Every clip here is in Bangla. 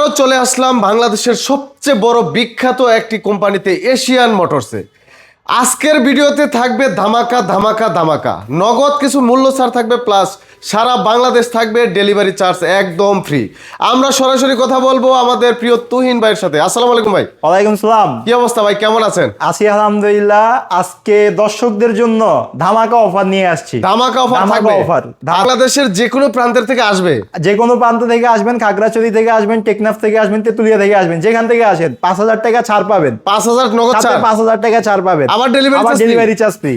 আবারও চলে আসলাম বাংলাদেশের সবচেয়ে বড় বিখ্যাত একটি কোম্পানিতে এশিয়ান মোটরসে। আজকের ভিডিওতে থাকবে ধামাকা ধামাকা ধামাকা, নগদ কিছু মূল্য ছাড় থাকবে, প্লাস সারা বাংলাদেশ থাকবে ডেলিভারি চার্জ একদম ফ্রি। আমরা সরাসরি কথা বলবো আমাদের প্রিয় তুহিন ভাইয়ের সাথে। আসসালামু আলাইকুম ভাই। ওয়ালাইকুম সালাম। কি অবস্থা ভাই, কেমন আছেন? আছি আলহামদুলিল্লাহ। আজকে দর্শকদের জন্য ধামাকা অফার নিয়ে আসছি। ধামাকা অফার থাকবে। বাংলাদেশের যে কোনো প্রান্তের থেকে আসবে, যে কোনো প্রান্ত থেকে আসবেন, খাগড়াছড়ি থেকে আসবেন, টেকনাফ থেকে আসবেন, তেতুলিয়া থেকে আসবেন, যেখান থেকে আসেন 5,000 টাকা ছাড় পাবেন। 5,000 নগদ ছাড়, 5,000 টাকা ছাড় পাবেন। আবার ডেলিভারি চার্জ ফ্রি।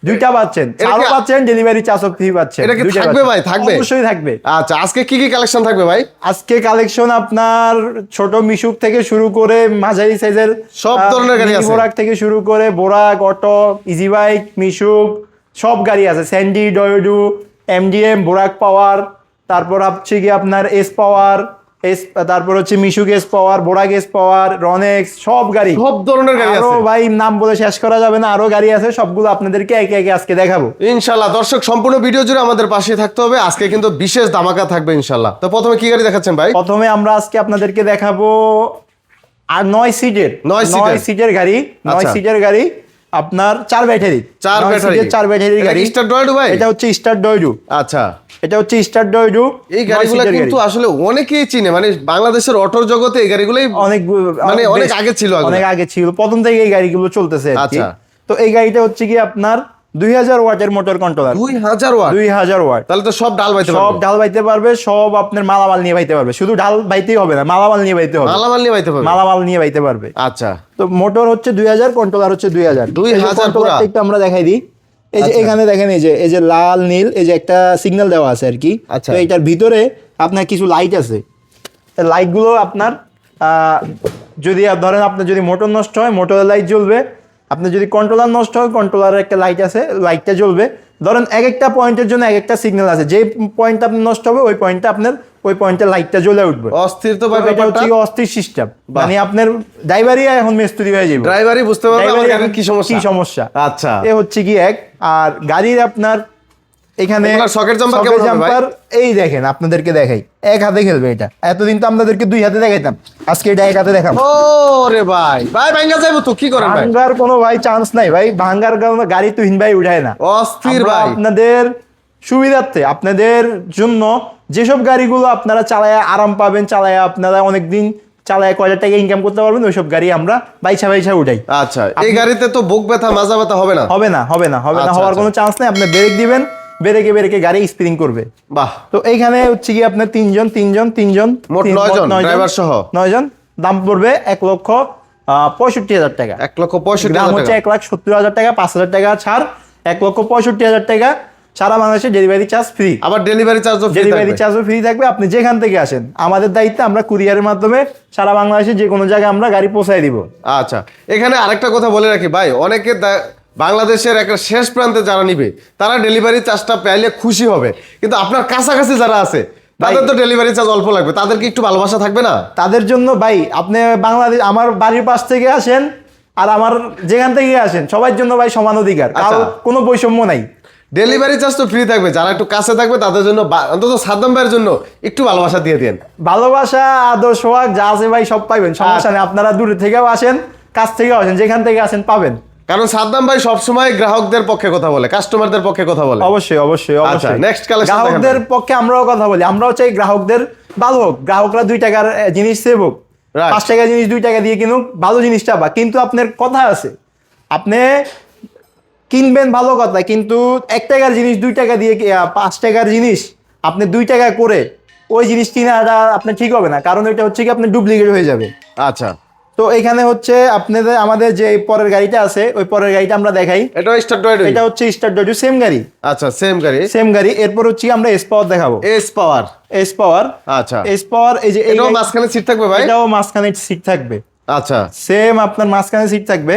দুইটা পাচ্ছেন, ছাড়ও পাচ্ছেন, ডেলিভারি চার্জও ফ্রি পাচ্ছেন। এটা কি থাকবে ভাই? থাকবে, অবশ্যই থাকবে। আচ্ছা, আজকে কি কি কালেকশন থাকবে ভাই? আজকে কালেকশন আপনার ছোট মিশুক থেকে শুরু করে মাঝারি সাইজের সব ধরনের গাড়ি আছে। বোরাক থেকে শুরু করে বোরাক, অটো, ইজি বাইক, মিশুক সব গাড়ি আছে। স্যান্ডি, ডয়োডু, এমডিএম, বোরাক পাওয়ার, তারপর হচ্ছে কি আপনার এস পাওয়ার, তারপর হচ্ছে মিশুক এস পাওয়ার, বোরাক এস পাওয়ার, রনেক্স, সব গাড়ি, সব ধরনের গাড়ি আছে ভাই। নাম বলে শেষ করা যাবে না, আরো গাড়ি আছে। সবগুলো আপনাদেরকে একে একে আজকে দেখাবো ইনশাআল্লাহ। দর্শক সম্পূর্ণ ভিডিও জুড়ে আমাদের পাশে থাকতে হবে। আজকে কিন্তু বিশেষ ধামাকা থাকবে ইনশাআল্লাহ। তো প্রথমে কি গাড়ি দেখাচ্ছেন ভাই? প্রথমে আমরা আজকে আপনাদেরকে দেখাবো আর 9 সিটের গাড়ি। 9 সিটের গাড়ি আপনার 4 ব্যাটারি, 4 ব্যাটারির গাড়ি। স্টার ডয়েডু ভাই? এটা হচ্ছে স্টার ডয়েডু। আচ্ছা, এটা হচ্ছে স্টার ডয়েডু। এই গাড়িগুলো কিন্তু আসলে অনেকেই চিনে, মানে বাংলাদেশের অটোর জগতে এই গাড়িগুলোই অনেক আগে ছিল, অনেক আগে ছিল, প্রথম থেকে এই গাড়িগুলো চলতেছে। আচ্ছা, তো এই গাড়িটা হচ্ছে কি আপনার 2000 ওয়াটের মোটর কন্ট্রোলার। 2000 ওয়াট, তাহলে তো সব ডাল বাইতে পারবে। সব আপনার মালামাল নিয়ে বাইতে পারবে। শুধু ডাল বাইতেই হবে না, মালামাল নিয়ে বাইতে হবে। মালামাল নিয়ে বাইতে পারবে। আচ্ছা, তো মোটর হচ্ছে 2000, কন্ট্রোলার হচ্ছে 2000। একটু আমরা দেখাই দিই। এই যে এখানে দেখেন, এই যে লাল নীল, এই যে একটা সিগন্যাল দেওয়া আছে আর কি। তো এইটার ভিতরে আপনার কিছু লাইট আছে। লাইটগুলো আপনার যদি ধরেন আপনার যদি মোটর নষ্ট হয়, মোটরের লাইট জ্বলবে। আপনার যদি কন্ট্রোলার নষ্ট হয়, কন্ট্রোলারের একটা লাইট আছে, লাইটটা জ্বলবে। ধরেন এক একটা পয়েন্টের জন্য এক একটা সিগন্যাল আছে। যে পয়েন্টটা আপনার নষ্ট হবে, ওই পয়েন্টটা আপনার ওই পয়েন্টে লাইটটা জ্বলে উঠবে। অস্থির তো ভাই, এটা হচ্ছে অস্থির সিস্টেম। মানে আপনার ড্রাইভারই এখন মিস্ত্রি হয়ে যাবে, ড্রাইভারই বুঝতে পারবে কি সমস্যা। আচ্ছা, এ হচ্ছে কি এক। আর গাড়ির আপনার এখানে সকেট জাম্পার, এই দেখেন আপনাদেরকে দেখাই, এক হাতে খেলবে এটা। এতদিন তো আপনাদেরকে দুই হাতে দেখাইতাম, আজকে এটা এক হাতে দেখাবো। ওরে ভাই, ভাঙ্গা যাইবো তো কি করেন ভাই? ভাঙ্গার কোনো ভাই চান্স নাই ভাই, ভাঙ্গার গাড়ি তুহিন ভাই উঠায় না। অস্থির ভাই। আপনাদের সুবিধার্থে, আপনাদের জন্য যেসব গাড়িগুলো আপনারা চালায় আরাম পাবেন, চালায় আপনারা অনেকদিন চালায় কয়টা টাকা ইনকাম করতে পারবেন, ওইসব গাড়ি আমরা বাইছা উঠাই। আচ্ছা, এই গাড়িতে তো বুক ব্যথা, মাজা ব্যথা হবে না? হবে না, হওয়ার কোনো চান্স নেই। আপনি ব্রেক দিবেন, ব্রেকে গাড়ি স্পিনিং করবে। বাহ। তো এইখানে হচ্ছে কি আপনার তিনজন মোট 9 জন, ড্রাইভার সহ 9 জন। দাম পড়বে 1,65,000 টাকা। 1,65,000 টাকা হচ্ছে 1,70,000 টাকা। 5,000 টাকা ছাড়, 1,65,000 টাকা। সারা বাংলাদেশে ডেলিভারি চার্জ ফ্রি। আবার ডেলিভারি চার্জও ফ্রি থাকবে। আপনি যেখান থেকে আসেন, আমাদের দায়িত্বে আমরা কুরিয়ারের মাধ্যমে সারা বাংলাদেশে যে কোনো জায়গায় আমরা গাড়ি পৌঁছায় দিব। আচ্ছা, এখানে আরেকটা কথা বলে রাখি ভাই, অনেকে বাংলাদেশের একটা শেষ প্রান্তে যারা নিবে, তারা ডেলিভারি চার্জটা পেলে খুশি হবে, কিন্তু আপনার কাছাকাছি যারা আছে তাদের তো ডেলিভারি চার্জ অল্প লাগবে। তাদেরকে একটু ভালোবাসা থাকবে না? তাদের জন্য ভাই, আপনি বাংলাদেশ আমার বাড়ির পাশ থেকে আসেন আর আমার যেখান থেকে আসেন, সবার জন্য ভাই সমান অধিকার, কোনো বৈষম্য নাই। ডেলিভারি চার্জ তো ফ্রি থাকবে, যারা একটু কাছে থাকবে তাদের জন্য, অন্তত সাদ্দাম ভাইয়ের জন্য একটু ভালোবাসা দিয়ে দেন। ভালোবাসা, আদর, সোহাগ যা আছে ভাই সব পাইবেন, সমস্যা নেই। আপনারা দূরে থেকেও আসেন, কাছ থেকেও আসেন, যেখান থেকে আসেন পাবেন। কারণ সাদ্দাম ভাই সবসময় গ্রাহকদের পক্ষে কথা বলে, কাস্টমারদের পক্ষে কথা বলে। অবশ্যই। নেক্সট কালেকশন, গ্রাহকদের পক্ষে আমরাও কথা বলি। আমরাও চাই গ্রাহকদের ভালো হোক, গ্রাহকরা 2 টাকার জিনিস সেভ হোক, 5 টাকার জিনিস 2 টাকা দিয়ে কিনুক, ভালো জিনিসটা পাক। কিন্তু আপনার কথা আছে, আপনি কিনবেন ভালো কথা, কিন্তু 1 টাকার জিনিস 2 টাকা দিয়ে, 5 টাকার জিনিস আপনি 2 টাকা করে ওই জিনিস কিনাটা আপনার ঠিক হবে না, কারণ এটা হচ্ছে কি আপনার ডুপ্লিকেট হয়ে যাবে। আচ্ছা, তো এখানে হচ্ছে আপনাদের আমাদের যে পরের গাড়িটা আছে, ওই পরের গাড়িটা আমরা দেখাই। এটা হচ্ছে স্টার ডয়েডু, সেম গাড়ি। আচ্ছা, সেম গাড়ি। এরপর হচ্ছে আমরা এস পাওয়ার দেখাবো। S power. আচ্ছা, এস পাওয়ার, এই যে এটাও মাঝখানে সিট থাকবে ভাই? এটাও মাঝখানে সিট থাকবে। আচ্ছা, সেম আপনার মাঝখানে সিট থাকবে।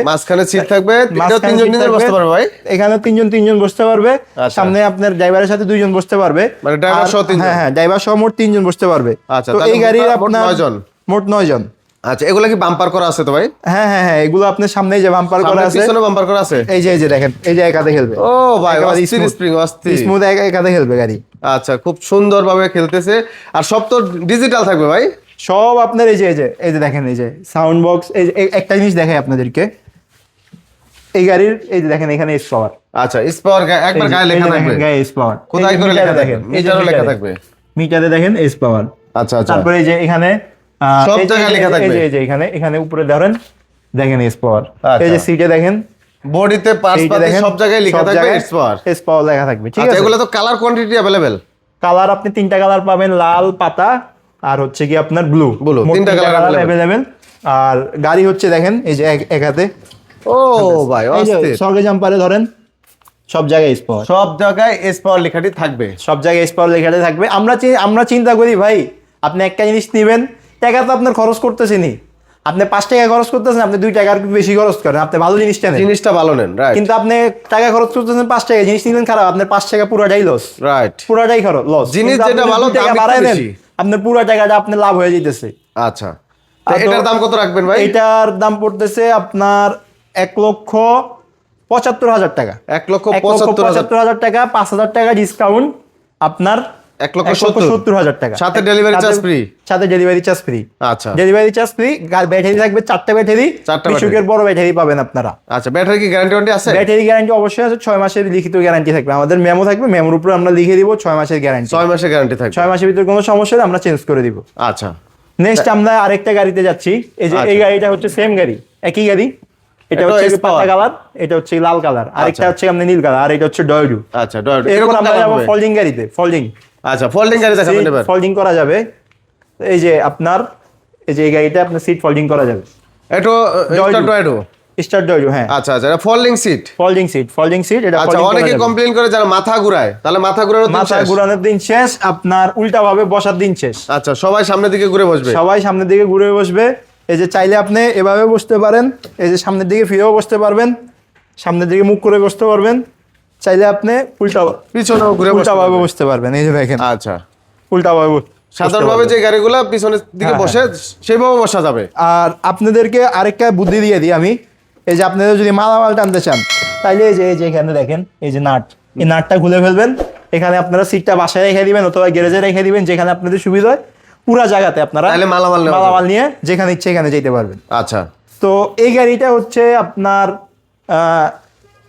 এটাও 3 জন বসতে পারবে ভাই? এখানে 3 জন বসতে পারবে। সামনে আপনার ড্রাইভারের সাথে 2 জন বসতে পারবে, মানে ড্রাইভার সহ 3 জন। হ্যাঁ, ড্রাইভার সহ মোট 3 জন বসতে পারবে। আচ্ছা, তো এই গাড়ির আপনার মোট 9 জন। আচ্ছা, এগুলা কি বাম্পার করা আছে তো ভাই? হ্যাঁ, এগুলো আপনার সামনে যে বাম্পার করা আছে, পিছনে বাম্পার করা আছে। এই যে দেখেন, এই যে একাতে খেলবে। ও ভাই, স্মুথ একাতে খেলবে গাড়ি। আচ্ছা, খুব সুন্দরভাবে খেলতেছে। আর সব তো ডিজিটাল থাকবে ভাই? সব আপনার এই যে দেখেন এই যে সাউন্ড বক্স, একটা জিনিস দেখাই আপনাদেরকে, এই গাড়ির এই যে দেখেন এখানে এস পাওয়ার। আচ্ছা, এস পাওয়ার একবার গায়ে লেখা থাকবে, গায়ে এস পাওয়ার কোথায় করে লেখা দেখেন, মিটারও লেখা থাকবে, মিটারে দেখেন এস পাওয়ার। আচ্ছা আচ্ছা, তারপরে এই যে এখানে সব জায়গায় লেখা থাকবে, এই যে এখানে উপরে ধরেন দেখেন এস পাওয়ার। এই যে সিটে দেখেন, বডিতে পার্টস পাতি সব জায়গায় লেখা থাকবে এস পাওয়ার লেখা থাকবে। ঠিক আছে, আছে, এগুলো তো কালার কোয়ান্টিটি अवेलेबल। কালার আপনি তিনটা কালার পাবেন, লাল, পাতা আর হচ্ছে কি আপনার ব্লু, তিনটা কালার अवेलेबल। আর গাড়ি হচ্ছে দেখেন এই যে এক হাতে, ও ভাই অস্থির, সঙ্গে জাম্পারে ধরেন সব জায়গায় এস পাওয়ার, সব জায়গায় এস পাওয়ার লেখাটি থাকবে, সব জায়গায় এস পাওয়ার লেখাটি থাকবে। আমরা চিন্তা করি ভাই, আপনি একটা জিনিস নেবেন, টাকা তো আপনার খরচ করতেছেনই, আপনি 5 টাকা খরচ করতেছেন, আপনি 2 টাকার বেশি খরচ করেন, আপনি ভালো জিনিসটা নেন, জিনিসটা ভালো নেন, রাইট। কিন্তু আপনি টাকা খরচ করতেছেন 5 টাকা, জিনিস নিলেন খারাপ, আপনার 5 টাকা পুরোটাই লস, রাইট, পুরোটাই খরচ লস। জিনিস যেটা ভালো দাম বাড়ায় নেন, বেশি, আপনার পুরো টাকাটা আপনার লাভ হয়ে যাইতেছে। আচ্ছা, তো এটার দাম কত রাখবেন ভাই? এটার দাম পড়তেছে আপনার 1,75,000 টাকা, 1,75,000 টাকা, 5,000 টাকা ডিসকাউন্ট, আপনার 1,70,000 টাকা, সাথে ডেলিভারি চার্জ ফ্রি, সাথে ডেলিভারি চার্জ ফ্রি। আচ্ছা, ডেলিভারি চার্জ ফ্রি। ব্যাটারি থাকবে 4টা ব্যাটারি, 20 বড় ব্যাটারি পাবেন আপনারা। আচ্ছা, ব্যাটারি কি গ্যারান্টি আছে? ব্যাটারি গ্যারান্টি অবশ্যই আছে, 6 মাসের লিখিত গ্যারান্টি থাকবে, আমাদের মেমো থাকবে, মেমোর উপরে আমরা লিখে দিব 6 মাসের গ্যারান্টি, 6 মাসের গ্যারান্টি থাকবে, 6 মাসের ভিতরে কোনো সমস্যা হলে আমরা চেঞ্জ করে দিব। আচ্ছা, নেক্সট আমরা আরেকটা গাড়িতে যাচ্ছি, এই যে এই গাড়িটা হচ্ছে সেম গাড়ি, একই গাড়ি, এটা হচ্ছে পাতা কালার, এটা হচ্ছে লাল কালার, আরেকটা হচ্ছে আপনি নীল কালার, আর এটা হচ্ছে ডয়ডু। আচ্ছা, ডয়ডু, এরকম আমরা যাব ফোল্ডিং গাড়িতে, ফোল্ডিং। আচ্ছা, ফোল্ডিং গাড়ি দেখাবেন এবার, ফোল্ডিং করা যাবে, এই যে আপনার এই যে এই গাড়িটা আপনার সিট ফোল্ডিং করা যাবে, এটা ডয়ডু, স্টার ডয়ডু, হ্যাঁ। আচ্ছা আচ্ছা, এটা ফোল্ডিং সিট, ফোল্ডিং সিট এটা। আচ্ছা, অনেকে কমপ্লেইন করে যারা মাথা ঘুরায়, তাহলে মাথা ঘুরানোর দিন শেষ, আপনার উল্টা ভাবে বসার দিন শেষ। আচ্ছা, সবাই সামনের দিকে ঘুরে বসবে, সবাই সামনের দিকে ঘুরে বসবে। এই যে চাইলে আপনি এভাবে বসতে পারেন, এই যে সামনের দিকে ফিরেও বসতে পারবেন, সামনের দিকে মুখ করে বসতে পারবেন, চাইলে আপনি পিছনেও ঘুরে উল্টাভাবে বসতে পারবেন, এই যে দেখেন। আচ্ছা, উল্টাভাবে সাধারণভাবে যে গাড়িগুলো পিছনের দিকে বসে সেইভাবে বসা যাবে। আর আপনাদেরকে আরেকটা বুদ্ধি দিয়ে দিই আমি, এই যে আপনাদের যদি মালামাল টানতে চান, তাইলে এই যে এখানে দেখেন এই যে নাট, এই নাটটা খুলে ফেলবেন, এখানে আপনারা সিটটা বাসায় রেখে দিবেন অথবা গ্যারেজে রেখে দিবেন, যেখানে আপনাদের সুবিধা হয়, পুরো জায়গাতে আপনারা মালামাল নিয়ে যেখানে ইচ্ছে এখানে যেতে পারবেন। আচ্ছা, তো এই গাড়িটা হচ্ছে আপনার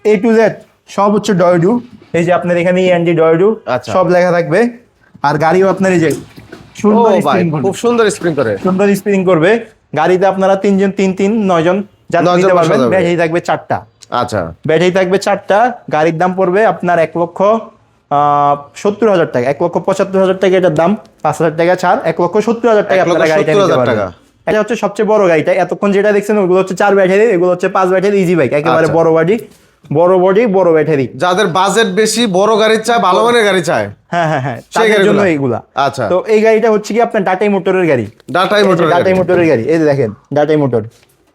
A to Z সব হচ্ছে ডয়ডু, এই যে আপনার এখানে END ডয়ডু সব লেখা থাকবে। আর গাড়িও আপনার এই যে খুব সুন্দর স্প্রিং করে, সুন্দর স্প্রিং করবে। গাড়িতে আপনারা 3 জন 3 9 জন নিতে পারবেন, ব্যাটারি থাকবে 4টা। আচ্ছা, ব্যাটারি থাকবে 4টা। গাড়ির দাম পড়বে আপনার 1,70,000 টাকা, 1,75,000 টাকা এটার দাম, 5,000 টাকা ছাড়, 1,70,000 টাকা আপনারা গাড়িটা নিতে পারবেন। এটা হচ্ছে সবচেয়ে বড় গাড়িটা, এতক্ষণ যেটা দেখছেন ওগুলো হচ্ছে 4 ব্যাটারি, এগুলো হচ্ছে 5 ব্যাটারি ইজি বাইক, একেবারে বড় বডি বড় ব্যাটারি। যাদের বাজেট বেশি, বড় গাড়ি চায়, ভালো মানের গাড়ি চায়, হ্যাঁ তাদের জন্য এইগুলা। আচ্ছা, তো এই গাড়িটা হচ্ছে কি আপনার টাটাই মোটরের গাড়ি, টাটাই মোটরের গাড়ি, এই যে দেখেন টাটাই মোটর।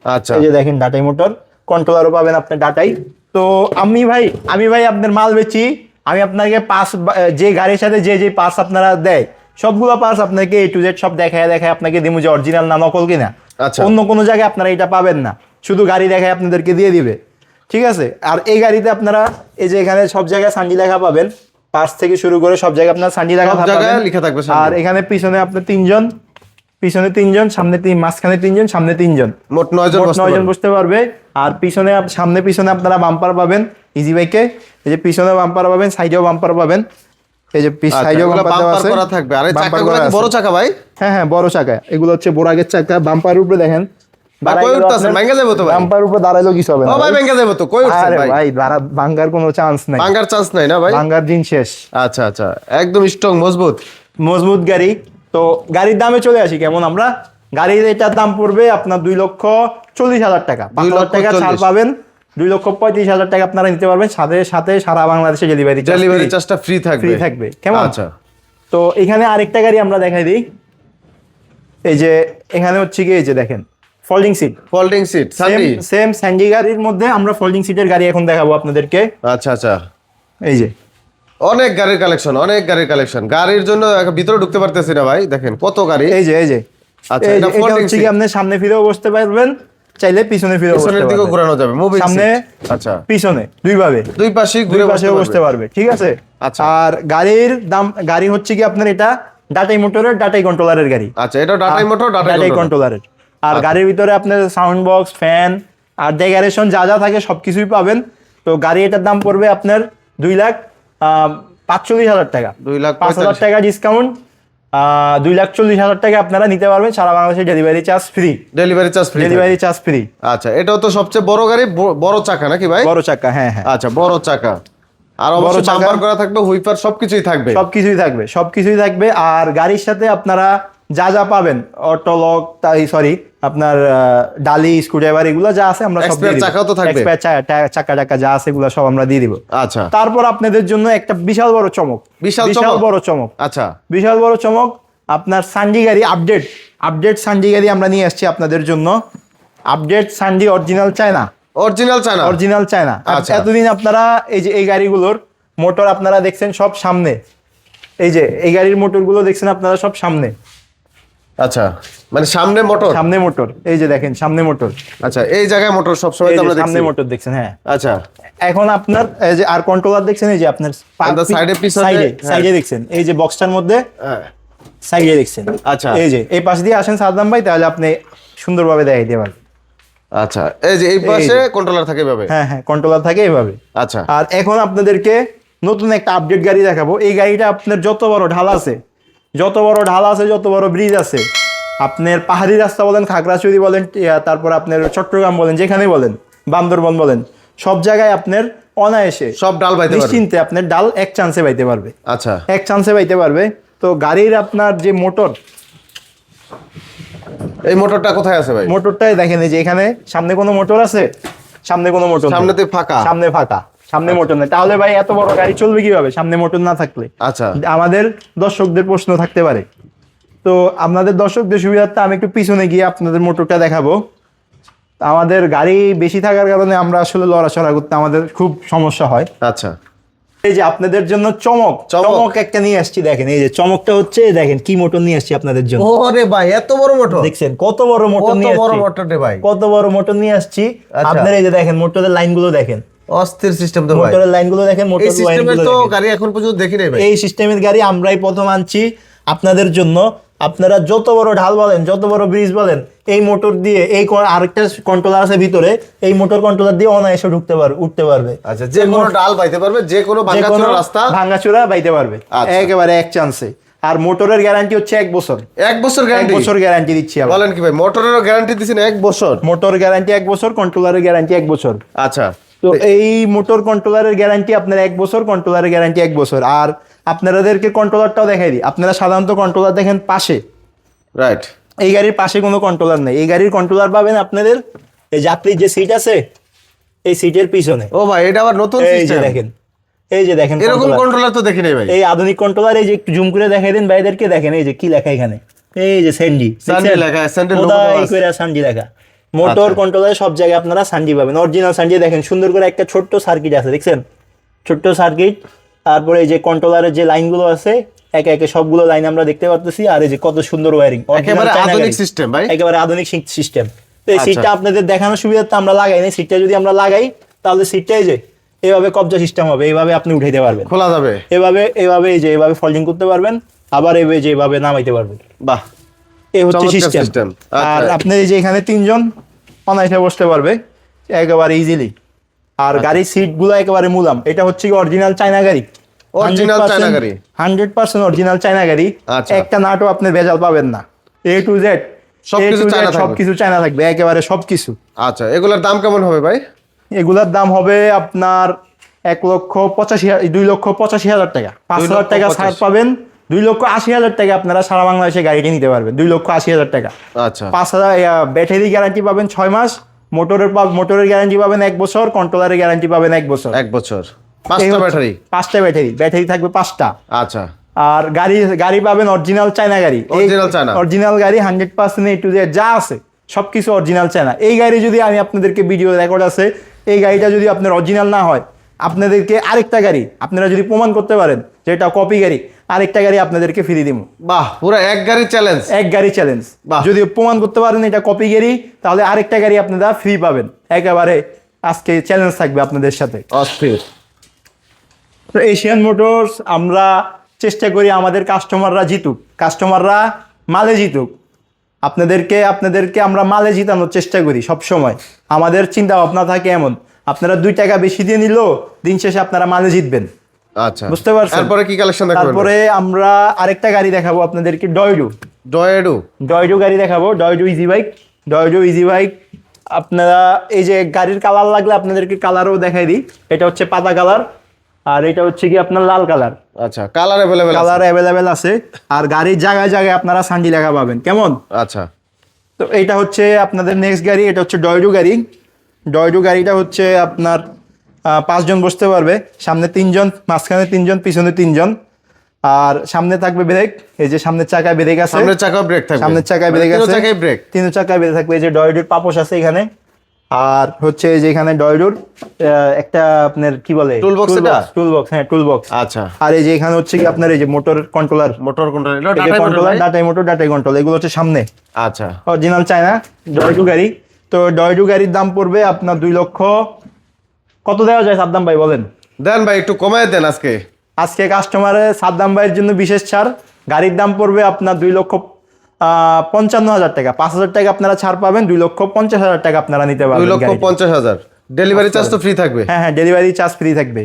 আচ্ছা, এই যে দেখেন টাটাই মোটর, কন্ট্রোলারও পাবেন আপনার টাটাই। তো আমি ভাই আপনার মাল বেচি, আমি আপনাকে যে গাড়ির সাথে যে পার্টস আপনারা দেয় সবগুলো পার্টস আপনাকে A to Z সব দেখায় আপনাকে দিমু যে অরিজিনাল না নকল কিনা। অন্য কোনো জায়গায় আপনারা এটা পাবেন না, শুধু গাড়ি দেখায় আপনাদেরকে দিয়ে দিবে, ঠিক আছে। আর এই গাড়িতে আপনারা এই যে এখানে সব জায়গায় সান্ডি লেখা পাবেন, পার্টস থেকে শুরু করে সব জায়গায় আপনার সান্ডি লেখা থাকবে। আর এখানে পিছনে আপনার 3 জন, পিছনে 3 জন, সামনে 3, মাঝখানে 3 জন, সামনে 3 জন, মোট 9 জন বসতে পারবে। আর সামনে পিছনে আপনারা বাম্পার পাবেন ইজি বাইকে, এই যে পিছনে বাম্পার পাবেন, সাইডেও বাম্পার পাবেন, এই যে সাইডেও বাম্পার দেওয়া আছে, করা থাকবে। আর এই চাকাগুলো কি বড় চাকা ভাই? হ্যাঁ বড় চাকা, এগুলো হচ্ছে বড় আগের চাকা। বাম্পারের উপরে দেখেন বাম্পার উপরে দাঁড়াইলো কিছু হবে না ভাই, ভেঙে যাবে তো, কই উঠছে ভাই? ভাই ভাঙার কোনো চান্স নাই, ভাঙার চান্স নাই না ভাই, ভাঙার দিন শেষ। আচ্ছা, একদম স্ট্রং মজবুত গাড়ি। তো গাড়ির দামে চলে আসি কেমন আমরা। গাড়ির এটার দাম পড়বে আপনার 2,40,000 টাকা, 5,000 টাকা ছাড় পাবেন, 2,35,000 টাকা আপনারা নিতে পারবেন। সাথে সারা বাংলাদেশে ডেলিভারি চার্জটা ফ্রি থাকবে কেমন। আচ্ছা, তো এখানে আরেকটা গাড়ি আমরা দেখাই দিই, এই যে এখানে হচ্ছে কি এই যে দেখেন ফোল্ডিং সিট সেম স্যান্ডি গাড়ির মধ্যে আমরা ফোল্ডিং সিটের গাড়ি এখন দেখাবো আপনাদেরকে। আচ্ছা, এই যে অনেক গাড়ির কালেকশন, গাড়ির জন্য ভিতরে ঢুকতে পারতেছি না ভাই, দেখেন কত গাড়ি। এই যে আচ্ছা, এটা ফোল্ডিং সিট, আপনি সামনে ফিরেও বসতে পারবেন, চাইলে পিছনে ফিরেও বসতে পারবেন, দিকেও ঘোরানো যাবে, সামনে আচ্ছা পিছনে দুই পাশে ঘুরে বসতে পারবে, ঠিক আছে। আচ্ছা, আর গাড়ি হচ্ছে কি আপনার এটা ডাটাই মোটরের ডাটাই কন্ট্রোলারের গাড়ি। আচ্ছা, এটা ডাটাই মোটর ডাটাই কন্ট্রোলারের। আর গাড়ির ভিতরে আপনার সাউন্ড বক্স, ফ্যান আর ডেকোরেশন যা যা থাকে সবকিছুই পাবেন। তো গাড়ি এটার দাম পড়বে আপনার 2,45,000 টাকা। 5,000 টাকা ডিসকাউন্ট, 2,40,000 টাকা আপনারা নিতে পারবেন। সারা বাংলাদেশে delivery charge free. Delivery charge free. আচ্ছা, এটাও তো সবচেয়ে বড় গাড়ি, বড় চাকা নাকি ভাই? বড় চাকা, হ্যাঁ হ্যাঁ। আচ্ছা, বড় চাকা। আর অবশ্যই বাম্পার করা থাকবে, হুইপার সবকিছুই থাকবে। আর গাড়ির সাথে আপনারা যা যা পাবেন, অটোলক, আপনার ডালি, স্ক্রুড্রাইভার, এগুলো যা আছে আমরা সব দিয়ে দিব। চাকাও তো থাকবে, চাকা যা আছে এগুলো সব আমরা দিয়ে দিব। আচ্ছা, তারপর আপনাদের জন্য একটা বিশাল বড় চমক। আচ্ছা, বিশাল বড় চমক, আপনার সানজি গাড়ি আপডেট সানজি গাড়ি আমরা নিয়ে আসছি আপনাদের জন্য। Update সানজি original China. এতদিন আপনারা এই গাড়িগুলোর মোটর আপনারা দেখছেন সব সামনে, এই গাড়ির মোটরগুলো দেখছেন আপনারা সব সামনে। আচ্ছা, মানে সামনে মোটর, এই যে দেখেন সামনে মোটর। আচ্ছা, এই জায়গায় মোটর সব সময় আমরা দেখছি, সামনে মোটর দেখছেন, হ্যাঁ। আচ্ছা, এখন আপনার এই যে আর কন্ট্রোলার দেখছেন, এই যে আপনার সাইডে দেখছেন, এই যে বক্সটার মধ্যে সাইডে দেখছেন। আচ্ছা, এই যে এই পাশ দিয়ে আসেন সাদ্দাম ভাই, তাহলে আপনি সুন্দরভাবে দেখাই দিতে পারবেন। আচ্ছা, এই যে এই পাশে কন্ট্রোলার থাকে এভাবে, হ্যাঁ, কন্ট্রোলার থাকে এভাবে। আচ্ছা, আর এখন আপনাদেরকে নতুন একটা আপডেট গাড়ি দেখাবো। এই গাড়িটা আপনার যত বড় ঢাল আছে, যত বড় ব্রিজ আছে, আপনার পাহাড়ি রাস্তা বলেন, খাগড়াছড়ি বলেন, তারপর আপনার চট্টগ্রাম বলেন, যেখানে বলেন, বান্দরবন বলেন, সব জায়গায় আপনার অনায়াসে সব ডাল বাইতে পারবে, নিশ্চিন্তে আপনার ডাল এক চান্সে বাইতে পারবে। আচ্ছা, এক চান্সে বাইতে পারবে। তো গাড়ির আপনার যে মোটর, এই মোটরটা কোথায় আছে ভাই? মোটরটাই দেখেন, এই যে এখানে সামনে কোনো মোটর আছে? সামনে কোনো মোটর, সামনেতে ফাঁকা, সামনে মোটর নেই। তাহলে ভাই এত বড় গাড়ি চলবে কিভাবে সামনে মোটর না থাকলে? আচ্ছা, আমাদের দর্শকদের প্রশ্ন থাকতে পারে। তো আপনাদের দর্শকদের সুবিধার্থে আমি একটু পিছনে গিয়ে আপনাদের মোটরটা দেখাবো। আমাদের গাড়ি বেশি থাকার কারণে আমরা আসলে লড়াচড়া করতে আমাদের খুব সমস্যা হয়। আচ্ছা, এই যে আপনাদের জন্য চমক একটা নিয়ে আসছি, দেখেন এই যে চমকটা হচ্ছে, দেখেন কি মোটর নিয়ে আসছি আপনাদের জন্য। ওরে ভাই, এত বড় মোটর দেখছেন, কত বড় মোটর নিয়ে আসছি, কত বড় মোটর নিয়ে আসছি। আপনারা এই যে দেখেন মোটরের লাইনগুলো দেখেন, অস্থির সিস্টেম তো ভাই। মোটরের লাইনগুলো দেখেন, এই সিস্টেমের তো গাড়ি এখন পর্যন্ত দেখি নাই ভাই। এই সিস্টেমের গাড়ি আমরাই প্রথম আনছি আপনাদের জন্য। আপনারা যত বড় ঢাল বলেন, যত বড় ব্রিজ বলেন, এই মোটর দিয়ে, এই আরেকটা কন্ট্রোলার আছে ভিতরে, এই মোটর কন্ট্রোলার দিয়ে অনায়াসে উঠতে পারবে। আচ্ছা, যে কোনো ডাল বাইতে পারবে, যে কোনো ভাঙাচোরা বাইতে পারবে একেবারে এক চান্সে। আর মোটরের গ্যারান্টি হচ্ছে 1 বছর। 1 বছর গ্যারান্টি দিচ্ছি। বলেন কি ভাই, মোটরেরও গ্যারান্টি দিচ্ছেন 1 বছর? মোটর গ্যারান্টি 1 বছর, কন্ট্রোলারের গ্যারান্টি 1 বছর। আচ্ছা, তো এই মোটর কন্ট্রোলারের গ্যারান্টি আপনার 1 বছর, কন্ট্রোলারের গ্যারান্টি 1 বছর। আর আপনাদেরকে কন্ট্রোলারটাও দেখাই দিই। আপনারা সাধারণত কন্ট্রোলার দেখেন পাশে, রাইট। এই গাড়ির পাশে কোনো কন্ট্রোলার নেই। এই গাড়ির কন্ট্রোলার পাবেন আপনাদের এই যাত্রীর যে সিট আছে, এই সিটের পিছনে। ও ভাই, এটা আবার নতুন সিস্টেম। এই যে দেখেন এরকম কন্ট্রোলার তো দেখি নাই ভাই। এই আধুনিক কন্ট্রোলার, এই যে একটু জুম করে দেখাই দেন ভাইদেরকে, দেখেন এই যে কি লেখা এখানে, এই যে সানজি লেখা, সানজি লেখা। মোটর কন্ট্রোলারে সব জায়গায় আপনারা সানজি পাবেন, অরিজিনাল সানজি। দেখেন সুন্দর করে একটা ছোট্ট সার্কিট আছে, দেখছেন, ছোট্ট সার্কিট। তারপরে এই যে কন্ট্রোলারের যে লাইনগুলো আছে, একে একে সবগুলো লাইন আমরা দেখতে পারতেছি। আর এই যে কত সুন্দর ওয়্যারিং, একেবারে আধুনিক সিস্টেম ভাই, একেবারে আধুনিক সিস্টেম। তো এই সিটটা আপনাদের দেখানোর সুবিধাতে আমরা লাগাই না। সিটটা যদি আমরা লাগাই, তাহলে সিটটা এই যে এইভাবে কবজা সিস্টেম হবে, এইভাবে আপনি উঠাইতে পারবেন, খোলা যাবে, এইভাবে এই যে এইভাবে ফোল্ডিং করতে পারবেন, আবার এইভাবে নামাইতে পারবেন। বাহ, এই হচ্ছে সিস্টেম। আর আপনি এই যে এখানে 3 জন অনায়াসে বসতে পারবে একেবারে ইজিলি। আর গাড়ির সিটগুলো একেবারে মুলাম। এটা হচ্ছে কি অরিজিনাল চায়না গাড়ি, 100% অরিজিনাল চায়না গাড়ি। একটা নাটও আপনি ভেজাল পাবেন না। A to Z সবকিছু চায়না থাকবে, একেবারে সবকিছু। আচ্ছা, এগুলোর দাম কেমন হবে ভাই? এগুলার দাম হবে আপনার 2,85,000 টাকা। 5,000 টাকা ছাড় পাবেন, 2,80,000 টাকা আপনারা সারা বাংলাদেশে গাড়িটি নিতে পারবেন। 2,80,000 টাকা। আচ্ছা, 5,000 ব্যাটারি গ্যারান্টি পাবেন 6 মাস, মোটরের গ্যারান্টি পাবেন 1 বছর, কন্ট্রোলারের গ্যারান্টি পাবেন 1 বছর। 1 বছর, 5টা ব্যাটারি থাকবে 5টা। আচ্ছা, আর গাড়ি পাবেন অরিজিনাল চায়না গাড়ি, অরিজিনাল গাড়ি 100% A to Z যা আছে সবকিছু অরিজিনাল চায়না। এই গাড়ি যদি আমি আপনাদেরকে ভিডিও রেকর্ড আছে, এই গাড়িটা যদি আপনার অরিজিনাল না হয়, আপনাদেরকে আরেকটা গাড়ি আপনারা যদি প্রমাণ করতে পারেন যে এটা কপি গাড়ি, আরেকটা গাড়ি আপনাদেরকে ফ্রি দিব। বাহ, পুরো এক গাড়ি চ্যালেঞ্জ। যদি প্রমাণ করতে পারেন এটা কপি গাড়ি, তাহলে আরেকটা গাড়ি আপনারা ফ্রি পাবেন। একেবারে আজকে চ্যালেঞ্জ থাকবে আপনাদের সাথে। অস্থির। তো এশিয়ান মোটরস আমরা চেষ্টা করি আমাদের কাস্টমাররা জিতুক, কাস্টমাররা মালে জিতুক। আপনাদেরকে আমরা মালে জিতানোর চেষ্টা করি সব সময়। আমাদের চিন্তা ভাবনা থাকে এমন, আপনারা 2 টাকা বেশি দিয়ে নিলেও দিন শেষে আপনারা মালে জিতবেন। আচ্ছা, বুঝতে পারছেন? তারপরে কি কালেকশন দেখাবেন? তারপরে আমরা আরেকটা গাড়ি দেখাবো আপনাদেরকে, ডয়ডু গাড়ি দেখাবো, ডয়ডু ইজি বাইক। আপনারা এই যে গাড়ির কালার লাগলে আপনাদেরকে কালারও দেখাই দিই। এটা হচ্ছে পাতা কালার, আর এটা হচ্ছে কি আপনার লাল কালার। আচ্ছা, কালার অ্যাভেলেবেল আছে। আর গাড়ির জায়গায় জায়গায় আপনারা সানডি লেখা পাবেন, কেমন? আচ্ছা, তো এইটা হচ্ছে আপনাদের নেক্সট গাড়ি, এটা হচ্ছে ডয়ডু গাড়িটা হচ্ছে আপনার 5 জন বসতে পারবে, সামনে 3 জন, মাঝখানে 3 জন, পিছনে 3 জন। আর সামনে থাকবে ব্রেক, এই যে সামনের চাকায় ব্রেক আছে, সামনের চাকায় ব্রেক থাকবে, সামনের চাকায় ব্রেক আছে, তিন চাকায় ব্রেক থাকবে। এই যে ডয়ডুর পাপোশ আছে এখানে। আর হচ্ছে এই যে এখানে ডয়ডুর একটা আপনার কি বলে টুলবক্স, হ্যাঁ টুলবক্স। আচ্ছা, আর এই যে এখানে হচ্ছে কি আপনার এই যে মোটর কন্ট্রোলার, ডাটাই কন্ট্রোল, এগুলো হচ্ছে সামনে। আচ্ছা, অরিজিনাল চায়না ডয়ডু গাড়ি। তো ডয়ডু গাড়ির দাম পড়বে আপনার 2 লক্ষ। কত দেওয়া যায় সাদ্দাম ভাই বলেন? দেন ভাই, একটু কমায় দেন। আজকে কাস্টমারের সাদ্দাম ভাইয়ের জন্য বিশেষ ছাড়। গাড়ির দাম পড়বে আপনার 2,55,000 টাকা। 5,000 টাকা আপনারা ছাড় পাবেন, 2,50,000 টাকা আপনারা নিতে পারবেন। 2,50,000 ডেলিভারি চার্জ তো ফ্রি থাকবে? হ্যাঁ, ডেলিভারি চার্জ ফ্রি থাকবে।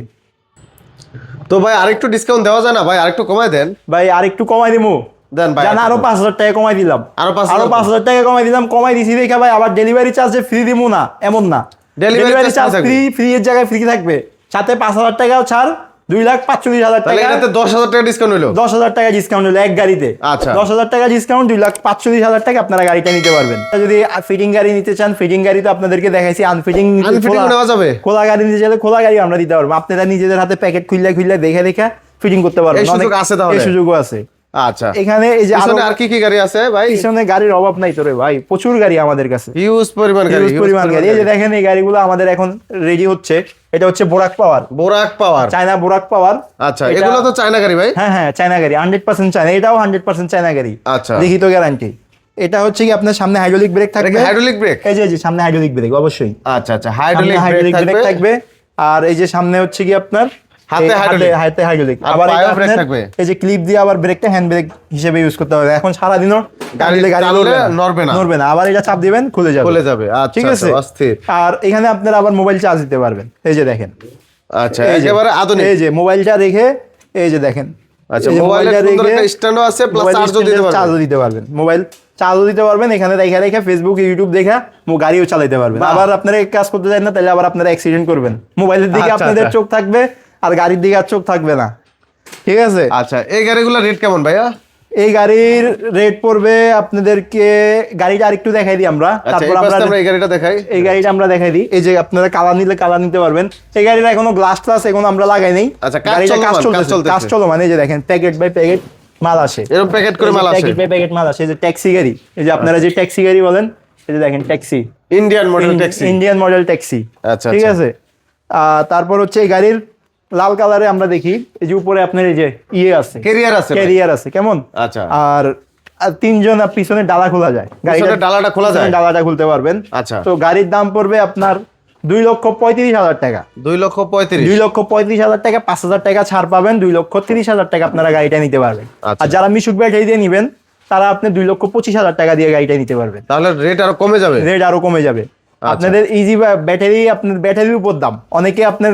তো ভাই আরেকটু ডিসকাউন্ট দেওয়া যায় না ভাই? আরেকটু কমায় দেন ভাই, আরেকটু কমাই দিমু। দেন ভাই, আরো 5,000 টাকা কমাই দিলাম, আরো 5,000 টাকা কমাই দিলাম। কমাই দিছি দেখা ভাই, আবার ডেলিভারি চার্জে ফ্রি দিমু না এমন না। ডেলিভারি চার্জ ফ্রি এর জায়গায় ফ্রি থাকবে, সাথে 5,000 টাকাও ছাড়, 2,45,000 টাকা। এটাতে 10,000 টাকা ডিসকাউন্ট হলো, 10,000 টাকা ডিসকাউন্ট হলো এক গাড়িতে। আচ্ছা, 10,000 টাকা ডিসকাউন্ট, 2,45,000 টাকা আপনারা গাড়িটা নিতে পারবেন। যদি ফিটিং গাড়ি নিতে চান, ফিটিং গাড়ি তো আপনাদেরকে দেখাইছি। আনফিটিং নেওয়া যাবে, খোলা গাড়ি নিতে চাইলে খোলা গাড়ি আমরা দিতে পারবো। আপনারা নিজেদের হাতে প্যাকেট খুললে দেখে ফিটিং করতে পারবেন। এই সুযোগ আছে, তাহলে এই সুযোগও আছে। আচ্ছা, এখানে এই যে আর কি কি গাড়ি আছে ভাই? পিছনে গাড়ির অভাব নাই তোরে ভাই, প্রচুর গাড়ি আমাদের কাছে, হিউজ পরিমাণ গাড়ি। এই যে দেখেন এই গাড়িগুলো আমাদের এখন রেডি হচ্ছে। এটা হচ্ছে বোরাক পাওয়ার, চায়না বোরাক পাওয়ার। আচ্ছা, এগুলো তো চায়না গাড়ি ভাই? হ্যাঁ, চায়না গাড়ি, 100% চায়না। এটাও 100% চায়না গাড়ি, আচ্ছা, লিখিত গ্যারান্টি। এটা হচ্ছে কি আপনার সামনে হাইড্রোলিক ব্রেক থাকবে, এই যে সামনে হাইড্রোলিক ব্রেক অবশ্যই। আচ্ছা, হাইড্রোলিক ব্রেক থাকবে। আর এই যে সামনে হচ্ছে কি আপনার হাতে হাইড্রোলিক। আবার এই যে ক্লিপ দিয়ে আবার ব্রেকটা হ্যান্ড ব্রেক হিসেবে ইউজ করতে হবে। এখন সারাদিনও গাড়ি নড়বে না, আবার এটা চাপ দিবেন খুলে যাবে। ঠিক আছে। আর এখানে আপনারা আবার মোবাইল চার্জ দিতে পারবেন। এই যে দেখেন, আচ্ছা, একেবারে আধুনিক। এই যে মোবাইলটা রেখে, এই যে দেখেন, আচ্ছা, মোবাইলের সুন্দর একটা স্ট্যান্ডও আছে, প্লাস চার্জও দিতে পারবেন। মোবাইল চার্জও দিতে পারবেন। এখানে রেখে ফেসবুক, ইউটিউব দেখা গাড়িও চালাতে পারবেন। আবার আপনারা এক কাজ করতে চান না, তাহলে আবার আপনারা অ্যাক্সিডেন্ট করবেন। মোবাইলের দিকে আপনাদের চোখ থাকবে, আর গাড়ির দিকে আর চোখ থাকবে না। ঠিক আছে। আচ্ছা, এই গাড়িগুলোর রেট কেমন ভাইয়া? এই গাড়ির রেট পড়বে আপনাদেরকে, গাড়িটা আরেকটু দেখাই দিই আমরা, তারপর আমরা এই গাড়িটা দেখাই। এই গাড়িটা আমরা দেখাই দিই। এই যে আপনারা কালার নিলে কালার নিতে পারবেন। এই গাড়িটা এখনো গ্লাস এখন আমরা লাগাই নাই। আচ্ছা, কাজ চলো, মানে এই যে দেখেন প্যাকেট বাই প্যাকেট মাল আসে, এরকম প্যাকেট করে মাল আসে, প্যাকেট মাল আসে। এই যে ট্যাক্সি গাড়ি, এই যে আপনারা যে ট্যাক্সি গাড়ি বলেন, এই যে দেখেন ট্যাক্সি, ইন্ডিয়ান মডেল ট্যাক্সি। আচ্ছা, ঠিক আছে। তারপর হচ্ছে এই গাড়ির লাল কালারে আমরা দেখি, এই যে উপরে আপনার এই যে আছে, ক্যারিয়ার আছে, কেমন? আচ্ছা, আর 3 জন পিছনে ডালা খোলা যায়, ডালাটা খুলতে পারবেন। আচ্ছা, তো গাড়ির দাম পড়বে আপনার 2,35,000 টাকা। 2,35,000 টাকা, 5,000 টাকা ছাড় পাবেন, 2,30,000 টাকা আপনারা গাড়িটা নিতে পারবেন। আর যারা মিশুক ব্যাটারি দিয়ে নিবেন, তারা আপনি 2,25,000 টাকা দিয়ে গাড়িটা নিতে পারবেন। তাহলে রেট আরো কমে যাবে। আপনাদের ইজি ব্যাটারি, আপনার ব্যাটারির উপর দাম। অনেকে আপনার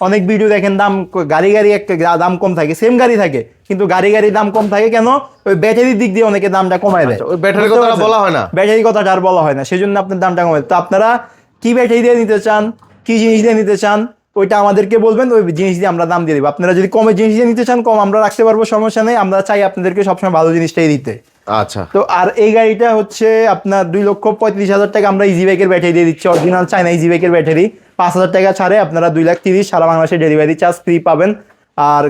অনেক ভিডিও দেখেন, দাম গাড়ি একটা দাম কম থাকে, সেম গাড়ি থাকে, কিন্তু গাড়ি দাম কম থাকে কেন? ওই ব্যাটারির দিক দিয়ে অনেকে দামটা কমায় দেয়। ওই ব্যাটারির কথাটা বলা হয় না, ব্যাটারির কথাটা আর বলা হয় না, সেজন্য আপনার দামটা কমায়। তো আপনারা কি ব্যাটারি দিয়ে নিতে চান, কি জিনিস দিয়ে নিতে চান, ওইটা আমাদেরকে বলবেন, ওই জিনিস দিয়ে আমরা দাম দিয়ে দেবো। আপনারা যদি কমে জিনিস দিয়ে নিতে চান, কম আমরা রাখতে পারবো, সমস্যা নেই। আমরা চাই আপনাদেরকে সবসময় ভালো জিনিসটাই দিতে। আচ্ছা। তো আর এই গাড়িটা হচ্ছে আপনার 2,35,000 টাকা আমরা ইজি বাইকের ব্যাটারি দিয়ে দিচ্ছি, অরিজিনাল চায়না ইজি বাইকের ব্যাটারি। 5,000 টাকা ছাড়ে আপনারা 2,30,000 সারা বাংলাদেশে ডেলিভারি চার্জ ফ্রি পাবেন। আর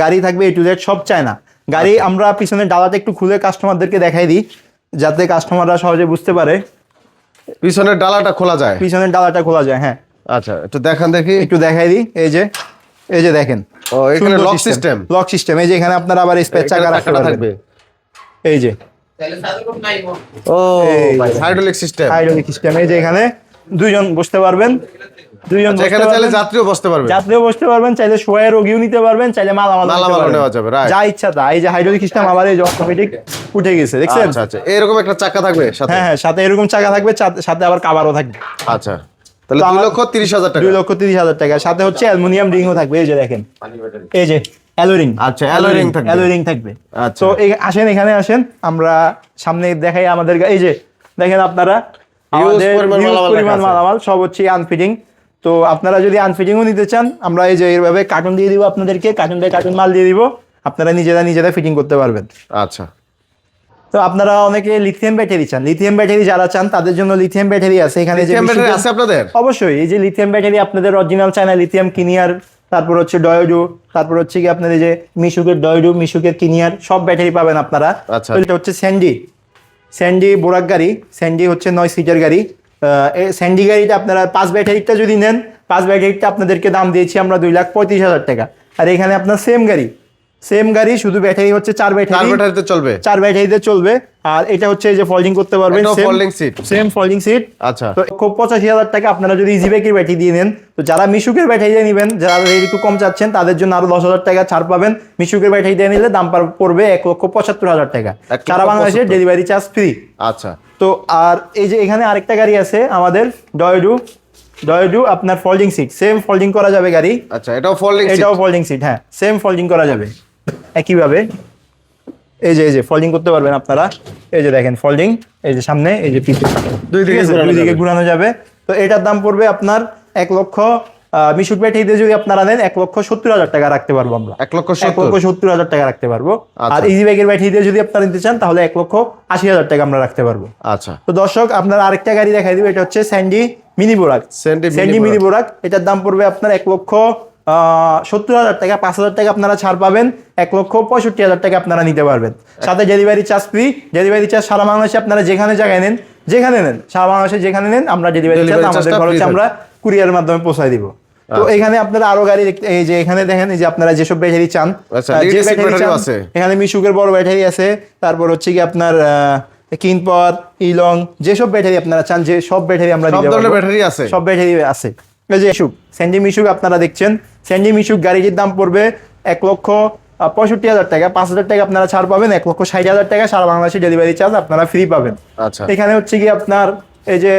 গাড়ি থাকবে A to Z সব চায়না গাড়ি। আমরা পিছনের ডালাটা একটু খুলে কাস্টমারদেরকে দেখাই দিই, যাতে কাস্টমাররা সহজে বুঝতে পারে। পিছনের ডালাটা খোলা যায়? হ্যাঁ। আচ্ছা, একটু দেখান, একটু দেখাই দিই। এই যে দেখেন, এখানে লক সিস্টেম। এই যে এখানে আপনারা আবার স্পেয়ার চাকা রাখতে পারবেন। এই যে হাইড্রোলিক সিস্টেম। এই যে এখানে 2 জন বসতে পারবেন। দুইজন আচ্ছা, এখানে চাইলে যাত্রীও বসতে পারবে, যাত্রীও বসতে পারবেন, চাইলে শোয়ে রোগীও নিতে পারবেন, চাইলে মালামাল নেওয়া যাবে, রাইট। যা ইচ্ছা তা। এই যে হাইড্রোলিক সিস্টেম আবার এই যে অটোমেটিক উঠে গেছে, দেখছেন? আচ্ছা আচ্ছা, এরকম একটা চাকা থাকবে সাথে? হ্যাঁ, সাথে এরকম চাকা থাকবে, সাথে আবার কাভারও থাকবে। আচ্ছা, তাহলে 2,30,000 টাকা। 2,30,000 টাকা। সাথে হচ্ছে অ্যালুমিনিয়াম রিংও থাকবে, এই যে দেখেন, এই যে অ্যালো রিং। আচ্ছা, অ্যালো রিং থাকবে, অ্যালো রিং থাকবে। আচ্ছা, তো আসেন, এখানে আসেন, আমরা সামনে দেখাই আমাদের। এই যে দেখেন আপনারা, আমাদের পরিমাণ মালামাল সব হচ্ছে আনফিটিং। তো আপনারা যদি আনফিটিংও নিতে চান, আমরা এই যে এইভাবে কার্টুন দিয়ে দিব আপনাদেরকে, কার্টুন মাল দিয়ে দিব, আপনারা নিজেরা ফিটিং করতে পারবেন। আচ্ছা। তো আপনারা অনেকে লিথিয়াম ব্যাটারি চান, লিথিয়াম ব্যাটারি যারা চান তাদের জন্য লিথিয়াম ব্যাটারি আছে এখানে। যে ব্যাটারি আছে আপনাদের? অবশ্যই, এই যে লিথিয়াম ব্যাটারি আপনাদের অরিজিনাল চায়না লিথিয়াম কিনিয়ার, তারপর হচ্ছে ডয়োডু, তারপর হচ্ছে কি আপনাদের যে মিশুকের ডয়োডু, মিশুকের কিনিয়ার, সব ব্যাটারি পাবেন আপনারা। আচ্ছা। এটা হচ্ছে স্যান্ডি বোরাক গাড়ি। স্যান্ডি হচ্ছে 9 সিটার গাড়ি। এই স্যান্ডি গাড়িটা আপনারা 5 ব্যাটারিটা যদি নেন, 5 ব্যাটারিটা আপনাদেরকে দাম দিয়েছি আমরা 2,35,000 টাকা। আর এখানে আপনার সেম গাড়ি, শুধু ব্যাটারি হচ্ছে 4 ব্যাটারিতে চলবে, 4 ব্যাটারিতে চলবে। আর এটা হচ্ছে এই যে ফোল্ডিং করতে পারবেন, সেম ফোল্ডিং সিট। আচ্ছা। তো খুব 85,000 টাকা আপনারা যদি ইজি বাইকের ব্যাটারি দিয়ে নেন। তো যারা মিশুকের ব্যাটারি দিয়ে নেবেন, যারা একটু কম চাচ্ছেন, তাদের জন্য আরো 10,000 টাকা ছাড় পাবেন। মিশুকের ব্যাটারি দিয়ে নিলে দাম পড়বে 1,75,000 টাকা, সারা বাংলাদেশে ডেলিভারি চার্জ ফ্রি। আচ্ছা। তো আর এই যে এখানে আরেকটা গাড়ি আছে আমাদের, ডয়োডু আপনার ফোল্ডিং সিট, সেম ফোল্ডিং করা যাবে গাড়ি। আচ্ছা, এটাও ফোল্ডিং সিট? হ্যাঁ, সেম ফোল্ডিং করা যাবে একইভাবে। এই যে ফোল্ডিং করতে পারবেন আপনারা। এই যে দেখেন ফোল্ডিং, এই যে সামনে, এই যে পিছনে, দুই দিকে ঘোরানো যাবে। তো এটার দাম পড়বে আপনার 1 লক্ষ, মিশুক ব্যাটারিতে যদি আপনারা নেন 1,70,000 টাকা রাখতে পারবো আমরা। 1,70,000 টাকা রাখতে পারবো। আর ইজি বাইকের ব্যাটারিতে যদি আপনারা নিতে চান, তাহলে 1,80,000 টাকা আমরা রাখতে পারবো। আচ্ছা। তো দর্শক, আপনারা আরেকটা গাড়ি দেখাই দিব, এটা হচ্ছে স্যান্ডি মিনি বোরাক। এটার দাম পড়বে আপনার 1,70,000 টাকা। 5,000 টাকা আপনারা ছাড় পাবেন, 1,65,000 টাকা আপনারা নিতে পারবেন। সাথে delivery charge free. Delivery charge সারা বাংলাদেশে আপনারা যেখানে নেন, সারা বাংলাদেশে যেখানে নেন, আমরা ডেলিভারি চার্জ আমাদের খরচে আমরা কুরিয়ারের মাধ্যমে পৌঁছায় দিব। তো এখানে আপনারা আরো গাড়ি, এই যে এখানে দেখেন, এই যে আপনারা যেসব ব্যাটারি চান, যে ব্যাটারি চান, এখানে মিশুকের বড় ব্যাটারি আছে, তারপর হচ্ছে কি আপনার কিনপর, ইলং, যেসব ব্যাটারি আপনারা চান, যে সব ব্যাটারি আমরা দিতে পারবো, সব ব্যাটারি আছে। এই যে স্যান্ডি মিশুক আপনারা দেখছেন, স্যান্ডি মিশুক গাড়িটির দাম পড়বে 1,65,000 টাকা। 5,000 টাকা আপনারা ছাড় পাবেন, 1,60,000 টাকা সারা বাংলাদেশে ডেলিভারি চার্জ আপনারা ফ্রি পাবেন। আচ্ছা। এখানে হচ্ছে কি আপনার এই যে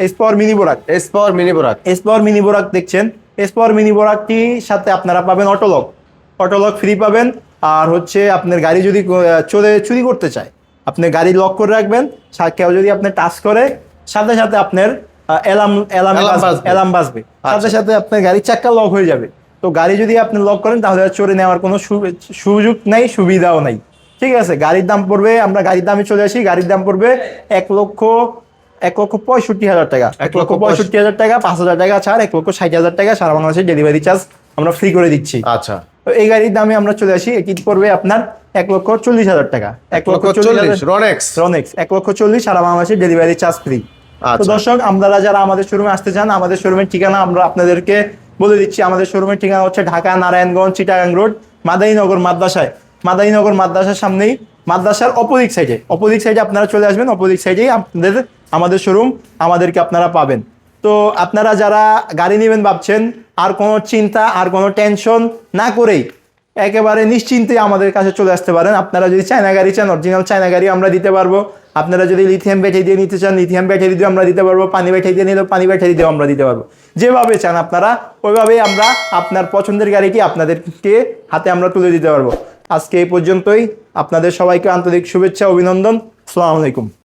এসপর মিনি বোরাক দেখছেন, এসপর মিনি বোরাকটির সাথে আপনারা পাবেন অটোলক ফ্রি পাবেন। আর হচ্ছে আপনার গাড়ি যদি চুরি করতে চায়, আপনি গাড়ি লক করে রাখবেন, কেউ যদি আপনি টাচ করে, সাথে সাথে আপনার অ্যালার্ম বাজবে, সাথে সাথে আপনার গাড়ির চাক্কা লক হয়ে যাবে। তো গাড়ি যদি আপনি লক করেন, তাহলে চোরে নেওয়ার কোনো সুযোগ নাই, সুবিধাও নাই। ঠিক আছে, গাড়ির দাম পড়বে, আমরা গাড়ির দামে চলে আসি, গাড়ির দাম পড়বে 1,65,000 টাকা। 1,65,000 টাকা, 5,000 টাকা ছাড়, 1,60,000 টাকা সারা বাংলাদেশে ডেলিভারি চার্জ আমরা ফ্রি করে দিচ্ছি। আচ্ছা। তো এই গাড়ির দামে আমরা চলে আসি, এটি পড়বে আপনার 1,40,000 টাকা। 1,40,000 রনেক্স 1,40,000 সারা বাংলাদেশে ডেলিভারি চার্জ ফ্রি। তো দর্শক, আপনারা যারা আমাদের শোরুমে আসতে চান, আমাদের শোরুমের ঠিকানা আমরা আপনাদেরকে বলে দিচ্ছি। আমাদের শোরুমের ঠিকানা হচ্ছে ঢাকা নারায়ণগঞ্জ চিটাগাং রোড, মাদারীনগর মাদ্রাসার সামনেই, মাদ্রাসার অপোজিট সাইডে আপনারা চলে আসবেন। অপোজিট সাইডেই আমাদের শোরুম, আমাদেরকে আপনারা পাবেন। তো আপনারা যারা গাড়ি নেবেন ভাবছেন, আর কোনো চিন্তা, আর কোনো টেনশন না করেই একেবারে নিশ্চিন্তে আমাদের কাছে চলে আসতে পারেন। আপনারা যদি চায়না গাড়ি চান, অরিজিনাল চায়না গাড়ি আমরা দিতে পারবো। আপনারা যদি লিথিয়াম ব্যাটারি দিয়ে নিতে চান, লিথিয়াম ব্যাটারি দিয়ে আমরা দিতে পারবো। পানি ব্যাটারি দিয়ে নিলে পানি ব্যাটারি দিয়েও আমরা দিতে পারবো। যেভাবে চান আপনারা, ওইভাবেই আমরা আপনার পছন্দের গাড়িটি আপনাদেরকে হাতে আমরা তুলে দিতে পারবো। আজকে এই পর্যন্তই। আপনাদের সবাইকে আন্তরিক শুভেচ্ছা, অভিনন্দন। আসসালামু আলাইকুম।